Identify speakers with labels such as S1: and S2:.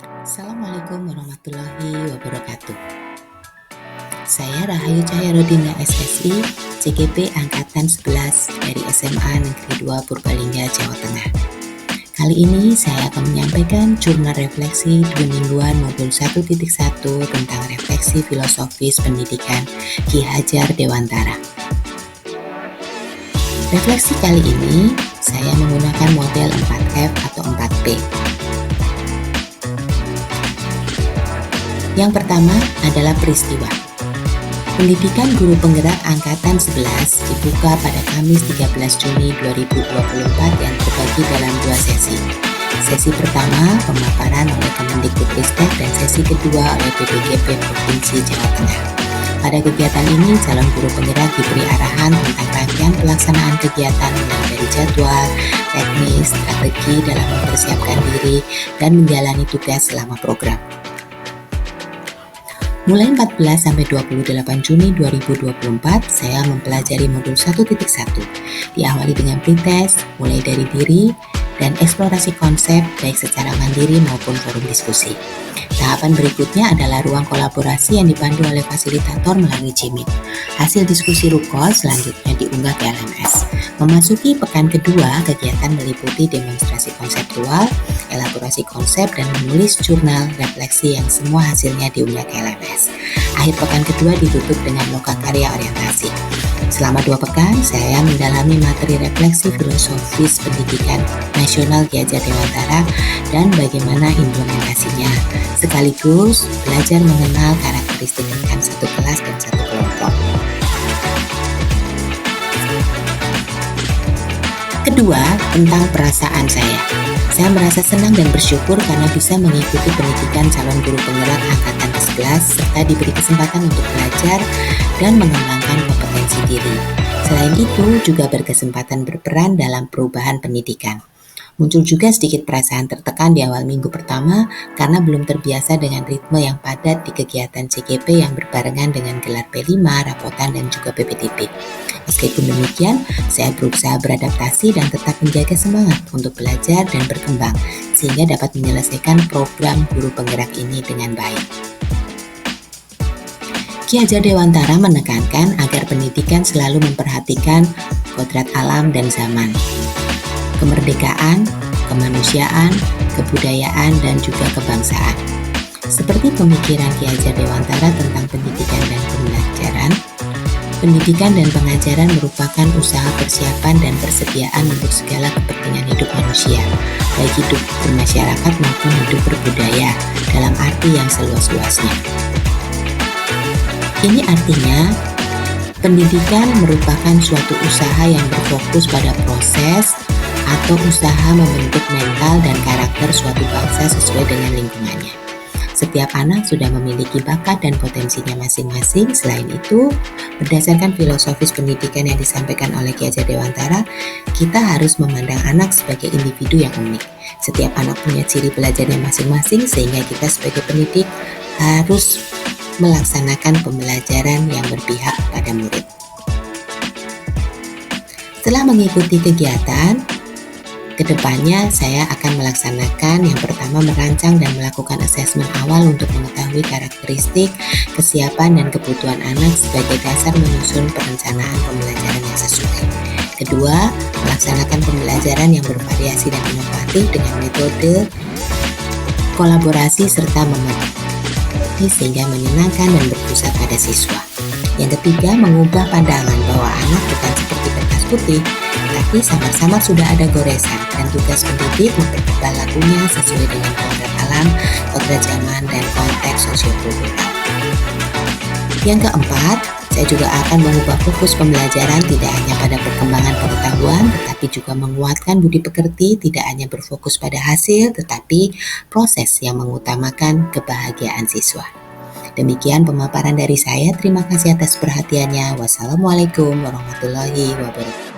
S1: Assalamualaikum warahmatullahi wabarakatuh. Saya Rahayu Cahyarodina SSI, CGP Angkatan 11 dari SMA Negeri 2 Purbalingga, Jawa Tengah. Kali ini saya akan menyampaikan jurnal refleksi 2 mingguan modul 1.1 tentang refleksi filosofis pendidikan Ki Hajar Dewantara. Refleksi kali ini saya menggunakan model 4F atau 4P. Yang pertama adalah peristiwa. Pendidikan Guru Penggerak Angkatan 11 dibuka pada Kamis 13 Juni 2024 yang terbagi dalam 2 sesi. Sesi pertama pemaparan oleh Kemendikbudristek dan sesi kedua oleh PPGP Provinsi Jawa Tengah. Pada kegiatan ini, calon guru penggerak diberi arahan tentang rangkaian pelaksanaan kegiatan mulai dari jadwal, teknis, strategi dalam mempersiapkan diri, dan menjalani tugas selama program. Mulai 14 sampai 28 Juni 2024, saya mempelajari modul 1.1. Diawali dengan pretest, mulai dari diri, dan eksplorasi konsep baik secara mandiri maupun forum diskusi. Tahapan berikutnya adalah ruang kolaborasi yang dipandu oleh fasilitator melalui Jimit. Hasil diskusi RUKOL selanjutnya diunggah ke LMS. Memasuki pekan kedua, kegiatan meliputi demonstrasi konseptual, elaborasi konsep, dan menulis jurnal refleksi yang semua hasilnya diunggah ke LMS. Akhir pekan kedua ditutup dengan lokakarya orientasi. Selama 2 pekan, saya mendalami materi refleksi filosofis pendidikan nasional Ki Hajar Dewantara dan bagaimana implementasinya, sekaligus belajar mengenal karakteristik rekan satu kelas dan satu kelompok. Kedua, tentang perasaan saya. Saya merasa senang dan bersyukur karena bisa mengikuti pendidikan calon guru penggerak angkatan ke-11 serta diberi kesempatan untuk belajar dan mengembangkan kompetensi diri. Selain itu, juga berkesempatan berperan dalam perubahan pendidikan. Muncul juga sedikit perasaan tertekan di awal minggu pertama karena belum terbiasa dengan ritme yang padat di kegiatan CGP yang berbarengan dengan gelar P5, rapotan, dan juga PPTP. Meskipun demikian, saya berusaha beradaptasi dan tetap menjaga semangat untuk belajar dan berkembang sehingga dapat menyelesaikan program guru penggerak ini dengan baik. Ki Hajar Dewantara menekankan agar pendidikan selalu memperhatikan kodrat alam dan zaman, kemerdekaan, kemanusiaan, kebudayaan, dan juga kebangsaan. Seperti pemikiran Ki Hajar Dewantara tentang pendidikan dan pembelajaran, pendidikan dan pengajaran merupakan usaha persiapan dan persediaan untuk segala kepentingan hidup manusia, baik hidup bermasyarakat maupun hidup berbudaya, dalam arti yang seluas-luasnya. Ini artinya, pendidikan merupakan suatu usaha yang berfokus pada proses atau usaha membentuk mental dan karakter suatu bangsa sesuai dengan lingkungannya. Setiap anak sudah memiliki bakat dan potensinya masing-masing. Selain itu, berdasarkan filosofis pendidikan yang disampaikan oleh Ki Hajar Dewantara, kita harus memandang anak sebagai individu yang unik. Setiap anak punya ciri belajarnya masing-masing, sehingga kita sebagai pendidik harus melaksanakan pembelajaran yang berpihak pada murid. Setelah mengikuti kegiatan, kedepannya saya akan melaksanakan yang pertama merancang dan melakukan asesmen awal untuk mengetahui karakteristik, kesiapan, dan kebutuhan anak sebagai dasar menyusun perencanaan pembelajaran yang sesuai. Kedua, melaksanakan pembelajaran yang bervariasi dan inovatif dengan metode kolaborasi serta memenuhi sehingga menyenangkan dan berpusat pada siswa. Yang ketiga, mengubah pandangan bahwa anak bukan seperti kertas putih, tapi sama-sama sudah ada goresan, dan tugas pendidik mempertebal lakunya sesuai dengan kodrat alam, kodrat zaman, dan konteks sosiokultural. Yang keempat, saya juga akan mengubah fokus pembelajaran tidak hanya pada perkembangan pengetahuan, tetapi juga menguatkan budi pekerti, tidak hanya berfokus pada hasil, tetapi proses yang mengutamakan kebahagiaan siswa. Demikian pemaparan dari saya. Terima kasih atas perhatiannya. Wassalamualaikum warahmatullahi wabarakatuh.